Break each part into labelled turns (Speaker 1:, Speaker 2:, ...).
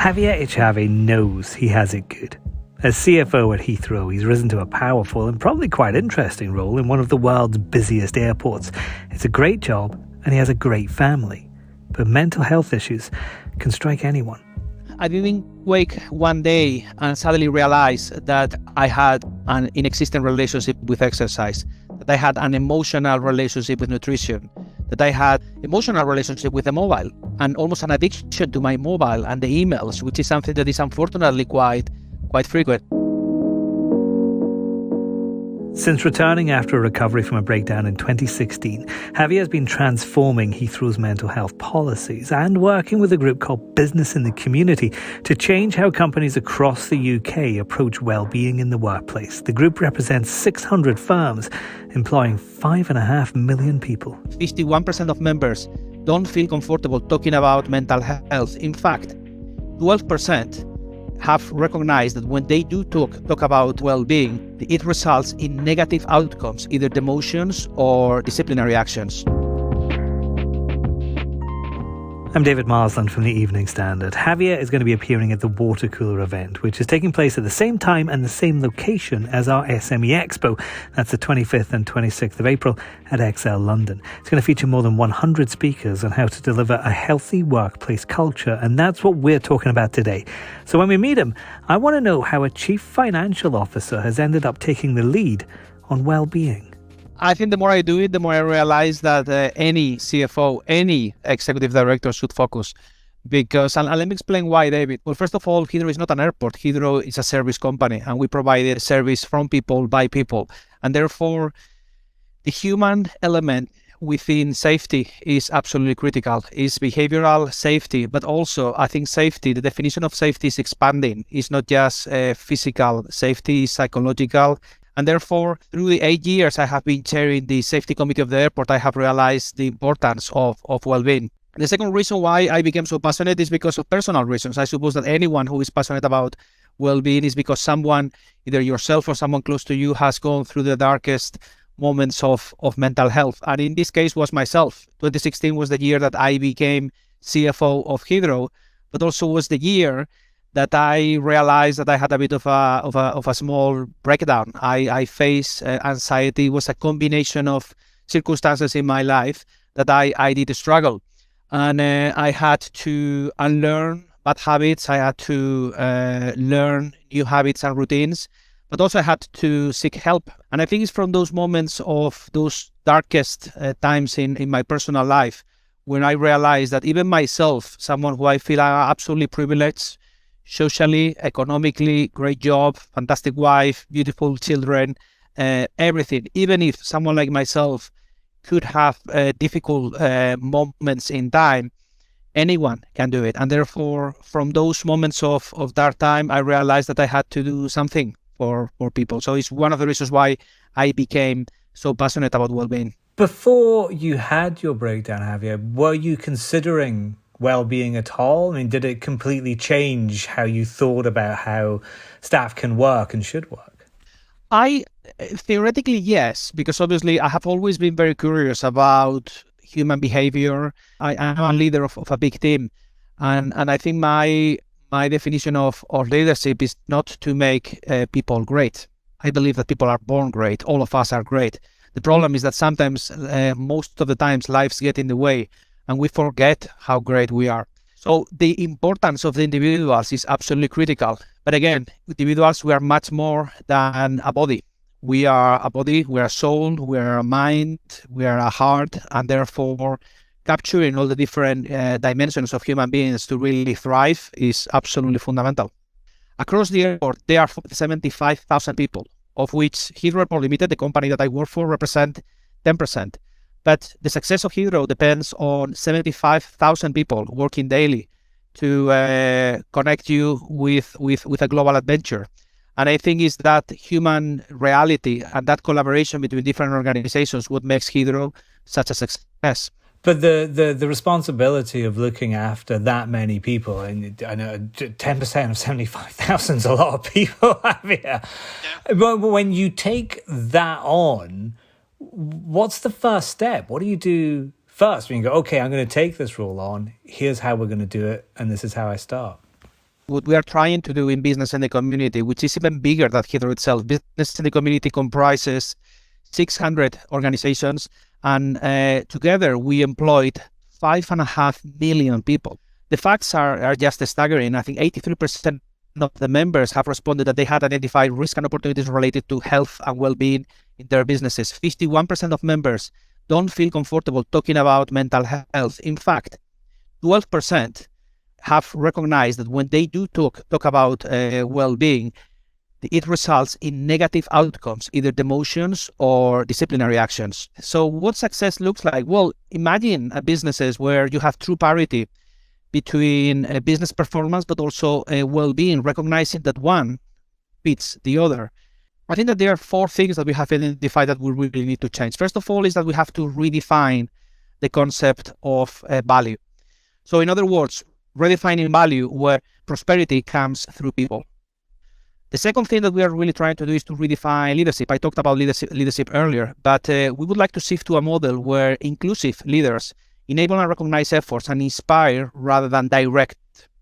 Speaker 1: Javier Echave knows he has it good. As CFO at Heathrow, he's risen to a powerful and probably quite interesting role in one of the world's busiest airports. It's a great job and he has a great family. But mental health issues can strike anyone.
Speaker 2: I didn't wake one day and suddenly realize that I had an inexistent relationship with exercise, that I had an emotional relationship with nutrition, that I had emotional relationship with the mobile and almost an addiction to my mobile and the emails, which is something that is unfortunately quite frequent.
Speaker 1: Since returning after a recovery from a breakdown in 2016, Javier has been transforming Heathrow's mental health policies and working with a group called Business in the Community to change how companies across the UK approach well-being in the workplace. The group represents 600 firms, employing 5.5 million people.
Speaker 2: 51% of members don't feel comfortable talking about mental health. In fact, 12% have recognized that when they do talk about well-being, it results in negative outcomes, either demotions or disciplinary actions.
Speaker 1: I'm David Marsland from the Evening Standard. Javier is going to be appearing at the Water Cooler event, which is taking place at the same time and the same location as our SME Expo. That's the 25th and 26th of April at XL London. It's going to feature more than 100 speakers on how to deliver a healthy workplace culture, and that's what we're talking about today. So when we meet him, I want to know how a chief financial officer has ended up taking the lead on well-being.
Speaker 2: I think the more I do it, the more I realize that any CFO, any executive director should focus. Because, and let me explain why, David. Well, first of all, Heathrow is not an airport. Heathrow is a service company, and we provide a service from people, by people. And therefore, the human element within safety is absolutely critical. It's behavioral safety, but also I think safety, the definition of safety is expanding. It's not just physical safety, it's psychological. And therefore, through the 8 years I have been chairing the safety committee of the airport, I have realized the importance of well-being. The second reason why I became so passionate is because of personal reasons. I suppose that anyone who is passionate about well-being is because someone, either yourself or someone close to you, has gone through the darkest moments of mental health. And in this case was myself. 2016 was the year that I became CFO of Heathrow, but also was the year that I realized that I had a bit of a small breakdown. I faced anxiety. It was a combination of circumstances in my life that I did struggle. And I had to unlearn bad habits. I had to learn new habits and routines, but also I had to seek help. And I think it's from those moments of those darkest times in my personal life when I realized that even myself, someone who I feel are absolutely privileged, socially, economically, great job, fantastic wife, beautiful children, everything. Even if someone like myself could have difficult moments in time, anyone can do it. And therefore, from those moments of dark time, I realized that I had to do something for people. So it's one of the reasons why I became so passionate about well-being.
Speaker 1: Before you had your breakdown, Javier, were you considering well-being at all? I mean, did it completely change how you thought about how staff can work and should work?
Speaker 2: I theoretically, yes, because obviously I have always been very curious about human behavior. I am a leader of a big team, and I think my definition of leadership is not to make people great. I believe that people are born great. All of us are great. The problem is that sometimes, most of the times, lives get in the way, and we forget how great we are. So the importance of the individuals is absolutely critical. But again, individuals, we are much more than a body. We are a body, we are a soul, we are a mind, we are a heart, and therefore capturing all the different dimensions of human beings to really thrive is absolutely fundamental. Across the airport, there are 75,000 people, of which Heathrow Airport Limited, the company that I work for, represent 10%. But the success of Heathrow depends on 75,000 people working daily to connect you with a global adventure. And I think is that human reality and that collaboration between different organizations what makes Heathrow such a success.
Speaker 1: But the responsibility of looking after that many people, and I know 10% of 75,000 is a lot of people, Javier. Yeah. But when you take that on, what's the first step? What do you do first when you go, okay, I'm going to take this role on, here's how we're going to do it, and this is how I start?
Speaker 2: what we are trying to do in business and the community, which is even bigger than Heathrow itself. Business and the community comprises 600 organizations, and together we employed 5.5 million people. The facts are just staggering. I think 83% of the members have responded that they had identified risk and opportunities related to health and well-being in their businesses. 51% of members don't feel comfortable talking about mental health. In fact, 12% have recognized that when they do talk about well-being, it results in negative outcomes, either demotions or disciplinary actions. So what success looks like? Well, imagine businesses where you have true parity between business performance, but also well-being, recognizing that one fits the other. I think that there are 4 things that we have identified that we really need to change. First of all is that we have to redefine the concept of value. So in other words, redefining value where prosperity comes through people. The second thing that we are really trying to do is to redefine leadership. I talked about leadership earlier, but we would like to shift to a model where inclusive leaders enable and recognize efforts and inspire rather than direct.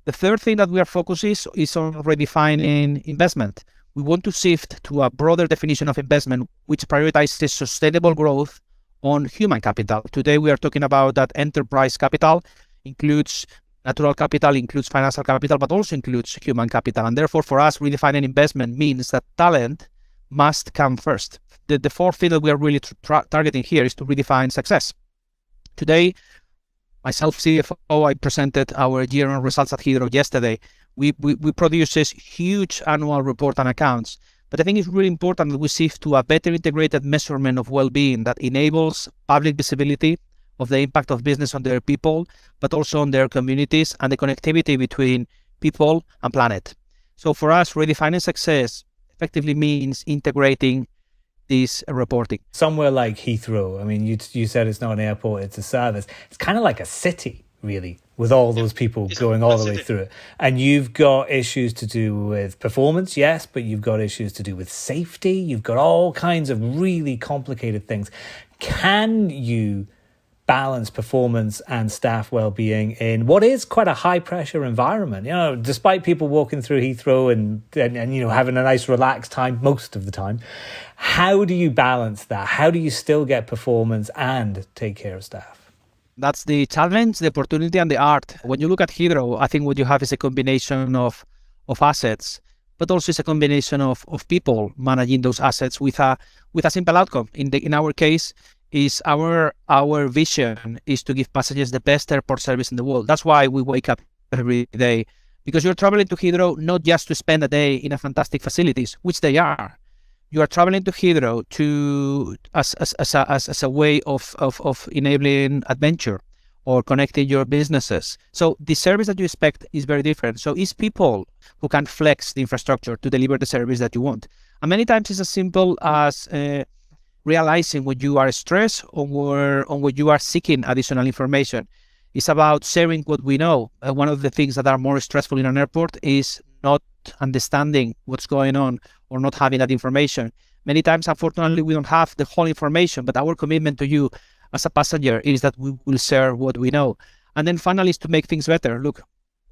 Speaker 2: The third thing that we are focused is on redefining investment. We want to shift to a broader definition of investment, which prioritizes sustainable growth on human capital. Today, we are talking about that enterprise capital includes natural capital, includes financial capital, but also includes human capital. And therefore, for us, redefining investment means that talent must come first. The fourth thing that we are really targeting here is to redefine success. Today, myself, CFO, I presented our year-end results at Heathrow yesterday. We produce this huge annual report and accounts, but I think it's really important that we shift to a better integrated measurement of well-being that enables public visibility of the impact of business on their people, but also on their communities and the connectivity between people and planet. So for us, redefining success effectively means integrating this reporting.
Speaker 1: Somewhere like Heathrow, I mean, you said it's not an airport, it's a service. It's kind of like a city, really, with all those people going all the way through it. And you've got issues to do with performance, yes, but you've got issues to do with safety. You've got all kinds of really complicated things. Can you balance performance and staff well-being in what is quite a high-pressure environment? You know, despite people walking through Heathrow and you know, having a nice relaxed time most of the time, how do you balance that? How do you still get performance and take care of staff?
Speaker 2: That's the challenge, the opportunity, and the art. When you look at Heathrow, I think what you have is a combination of assets, but also it's a combination of people managing those assets with a simple outcome. In our case, is our vision is to give passengers the best airport service in the world. That's why we wake up every day, because you're traveling to Heathrow not just to spend a day in a fantastic facilities, which they are. You are traveling to Heathrow as a way of enabling adventure or connecting your businesses. So the service that you expect is very different. So it's people who can flex the infrastructure to deliver the service that you want. And many times it's as simple as realizing when you are stressed or when you are seeking additional information. It's about sharing what we know. One of the things that are more stressful in an airport is not understanding what's going on or not having that information. Many times, unfortunately, we don't have the whole information, but our commitment to you as a passenger is that we will share what we know. And then finally is to make things better. Look,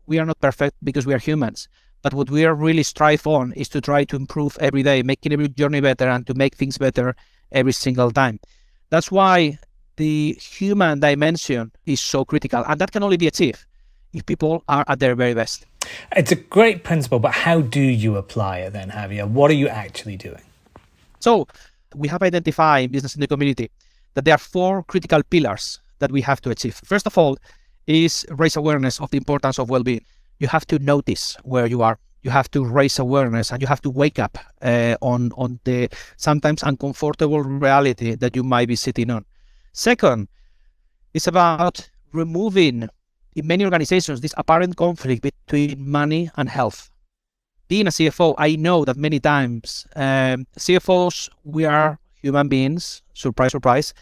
Speaker 2: we are not perfect because we are humans, but what we are really strive on is to try to improve every day, making every journey better and to make things better every single time. That's why the human dimension is so critical, and that can only be achieved if people are at their very best.
Speaker 1: It's a great principle, but how do you apply it then, Javier? What are you actually doing?
Speaker 2: So we have identified in business in the community that there are 4 critical pillars that we have to achieve. First of all is raise awareness of the importance of well-being. You have to notice where you are. You have to raise awareness and you have to wake up on the sometimes uncomfortable reality that you might be sitting on. Second, it's about removing, in many organizations, this apparent conflict between money and health. Being a CFO, I know that many times CFOs, we are human beings, surprise, surprise,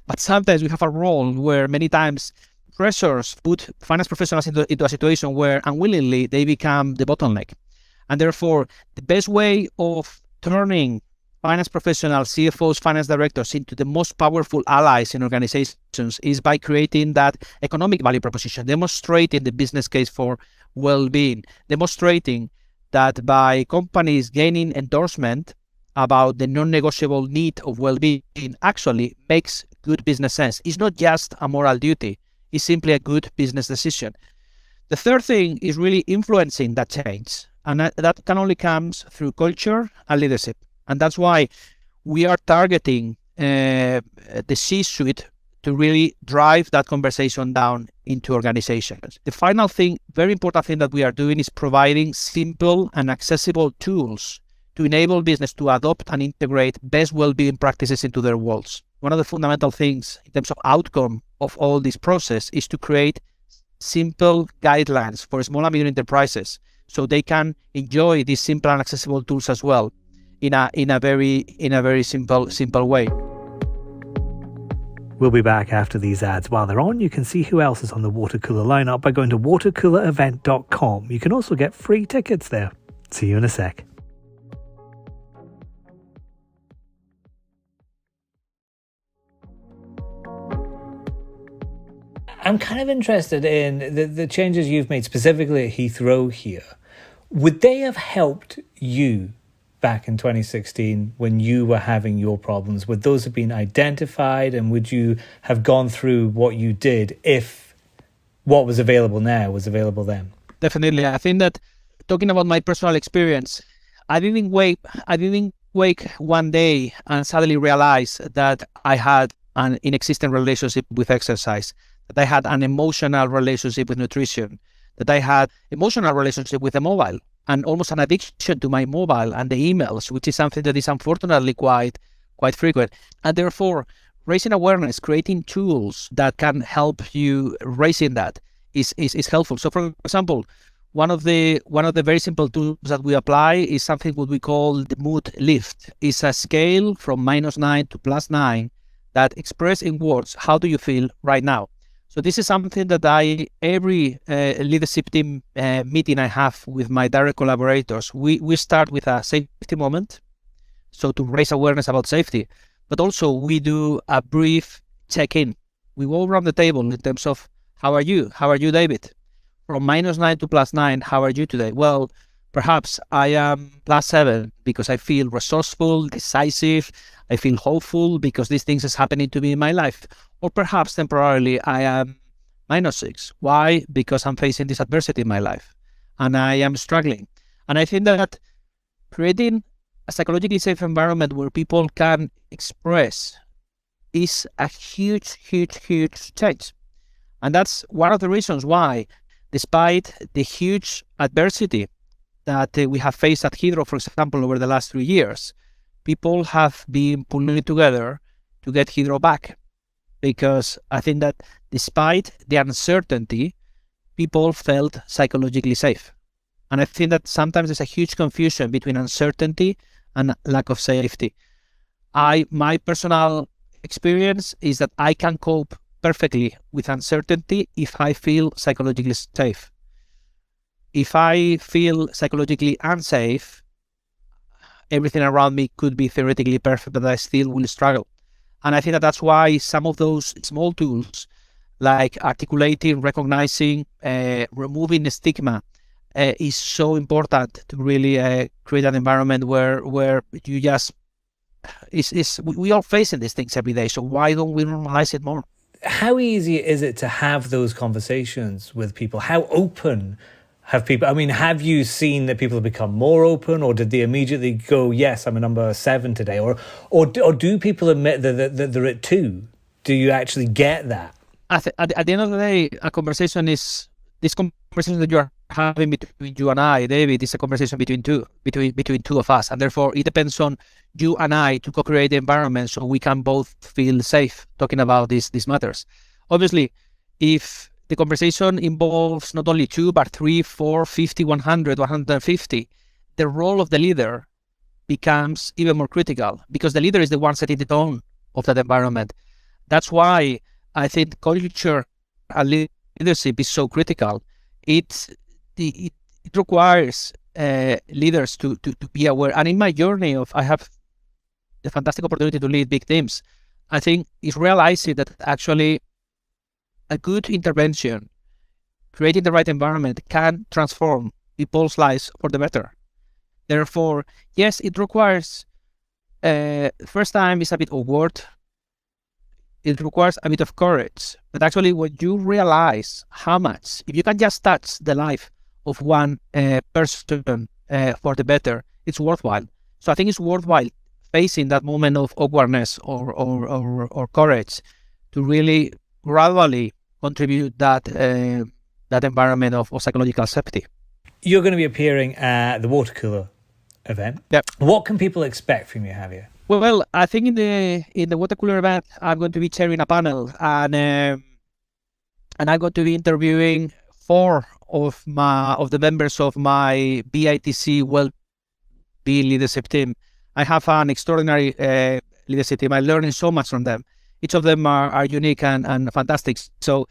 Speaker 2: but sometimes we have a role where many times pressures put finance professionals into a situation where unwillingly they become the bottleneck. And therefore, the best way of turning finance professionals, CFOs, finance directors into the most powerful allies in organizations is by creating that economic value proposition, demonstrating the business case for well-being, demonstrating that by companies gaining endorsement about the non-negotiable need of well-being actually makes good business sense. It's not just a moral duty, it's simply a good business decision. The third thing is really influencing that change, and that can only comes through culture and leadership. And that's why we are targeting the C-suite to really drive that conversation down into organizations. The final thing, very important thing that we are doing is providing simple and accessible tools to enable business to adopt and integrate best well-being practices into their worlds. One of the fundamental things in terms of outcome of all this process is to create simple guidelines for small and medium enterprises so they can enjoy these simple and accessible tools as well in a very simple way.
Speaker 1: We'll be back after these ads. While they're on, you can see who else is on the water cooler lineup by going to watercoolerevent.com. You can also get free tickets there. See you in a sec. I'm kind of interested in the changes you've made specifically at Heathrow here. Would they have helped you back in 2016 when you were having your problems? Would those have been identified, and would you have gone through what you did if what was available now was available then?
Speaker 2: Definitely. I think that, talking about my personal experience, I didn't wake one day and suddenly realize that I had an inexistent relationship with exercise, that I had an emotional relationship with nutrition, that I had emotional relationship with the mobile, and almost an addiction to my mobile and the emails, which is something that is unfortunately quite frequent. And therefore, raising awareness, creating tools that can help you raising that is helpful. So, for example, one of the very simple tools that we apply is something what we call the mood lift. It's a scale from -9 to +9 that express in words how do you feel right now. So this is something that every leadership team meeting I have with my direct collaborators, we start with a safety moment, so to raise awareness about safety, but also we do a brief check-in. We go around the table in terms of, how are you? How are you, David? From -9 to +9, how are you today? Well, perhaps I am +7 because I feel resourceful, decisive, I feel hopeful because these things is happening to me in my life. Or perhaps temporarily I am -6. Why? Because I'm facing this adversity in my life and I am struggling. And I think that creating a psychologically safe environment where people can express is a huge change. And that's one of the reasons why, despite the huge adversity that we have faced at Heathrow, for example, over the last 3 years, people have been pulling it together to get Heathrow back. Because I think that despite the uncertainty, people felt psychologically safe. And I think that sometimes there's a huge confusion between uncertainty and lack of safety. My personal experience is that I can cope perfectly with uncertainty if I feel psychologically safe. If I feel psychologically unsafe, everything around me could be theoretically perfect, but I still will struggle. And I think that that's why some of those small tools, like articulating, recognizing, removing the stigma, is so important to really create an environment where you just we are facing these things every day. So why don't we normalize it more?
Speaker 1: How easy is it to have those conversations with people? How open have people? I mean, have you seen that people have become more open, or did they immediately go, "Yes, I'm a number 7 today," or do people admit that they're at 2? Do you actually get that?
Speaker 2: At the end of the day, this conversation that you are having between you and I, David, is a conversation between two of us, and therefore it depends on you and I to co-create the environment so we can both feel safe talking about these matters. Obviously, if the conversation involves not only 2, but 3, 4, 50, 100, 150, the role of the leader becomes even more critical, because the leader is the one setting the tone of that environment. That's why I think culture and leadership is so critical. It requires leaders to be aware. And in my journey I have the fantastic opportunity to lead big teams. I think it's realizing that actually a good intervention creating the right environment can transform people's lives for the better. Therefore, yes, it requires, first time is a bit awkward. It requires a bit of courage. But actually, when you realize how much, if you can just touch the life of one person for the better, it's worthwhile. So I think it's worthwhile facing that moment of awkwardness or courage to really gradually contribute that environment of psychological safety.
Speaker 1: You're going to be appearing at the water cooler event.
Speaker 2: Yep.
Speaker 1: What can people expect from you, Javier?
Speaker 2: Well, I think in the water cooler event, I'm going to be chairing a panel, and I'm going to be interviewing 4 of the members of my BITC wellbeing leadership team. I have an extraordinary leadership team. I'm learning so much from them. Each of them are unique and fantastic. So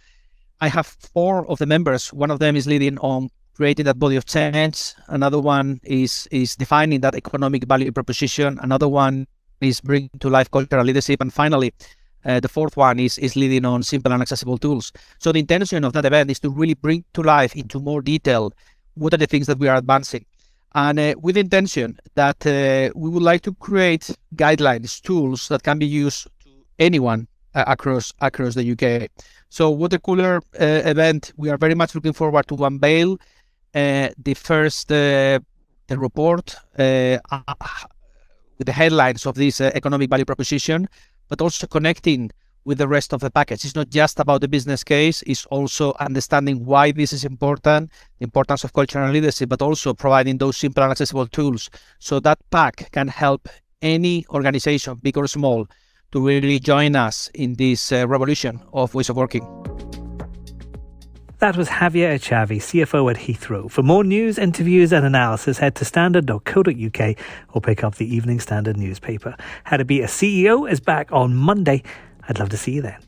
Speaker 2: I have 4 of the members. One of them is leading on creating that body of change. Another one is defining that economic value proposition. Another one is bringing to life cultural leadership. And finally, the 4th one is leading on simple and accessible tools. So the intention of that event is to really bring to life into more detail what are the things that we are advancing. And with the intention that we would like to create guidelines, tools that can be used to anyone across the UK. So water cooler event, we are very much looking forward to unveil the first the report with the headlines of this economic value proposition, but also connecting with the rest of the package. It's not just about the business case, it's also understanding why this is important, the importance of cultural leadership, but also providing those simple and accessible tools so that pack can help any organization, big or small, to really join us in this revolution of ways of working.
Speaker 1: That was Javier Echave, CFO at Heathrow. For more news, interviews and analysis, head to standard.co.uk or pick up the Evening Standard newspaper. How to Be a CEO is back on Monday. I'd love to see you then.